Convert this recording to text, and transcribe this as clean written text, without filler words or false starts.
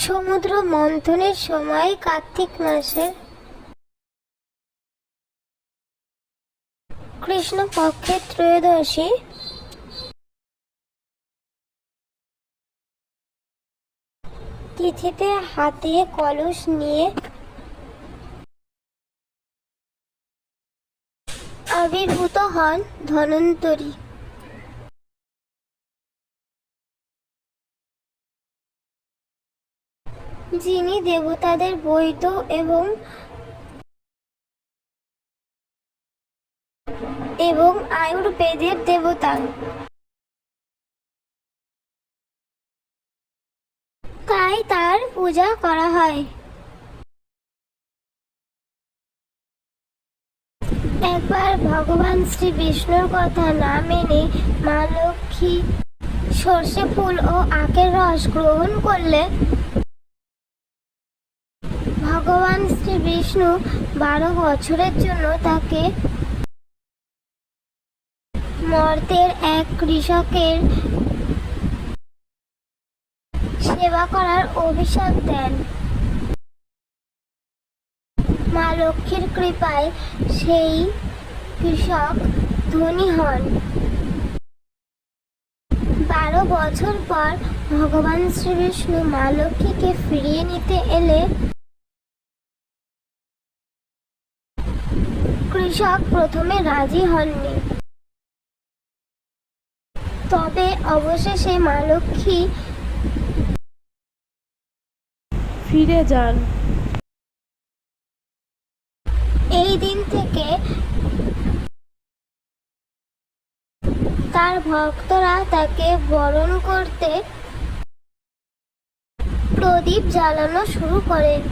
সমুদ্র মন্থনের সময় কার্তিক মাসের কৃষ্ণপক্ষের ত্রয়োদশী তিথিতে হাতে কলস নিয়ে আবির্ভূত হন ধন্বন্তরী। যিনি দেবতাদের বৈদ্য এবং আয়ুর্বেদের দেবতা। তাই তার পূজা করা হয়। একবার ভগবান শ্রী বিষ্ণুর কথা না মেনে মা লক্ষ্মী সর্ষে ফুল ও আখের রস গ্রহণ করলে ভগবান শ্রী বিষ্ণু 12 বছরের জন্য তাকে মর্তের এক কৃষকের সেবা করার অভিশাপ দেন। মা লক্ষ্মীর কৃপায় সেই কৃষক ধনী হন। 12 বছর পর ভগবান শ্রী বিষ্ণু মা লক্ষ্মীকে ফিরিয়ে নিতে এলে কৃষক প্রথমে রাজি হননি, তবে অবশেষে মা লক্ষ্মী ফিরে যান। এই দিন থেকে তার ভক্তরা তাকে বরণ করতে প্রদীপ জ্বালানো শুরু করেন।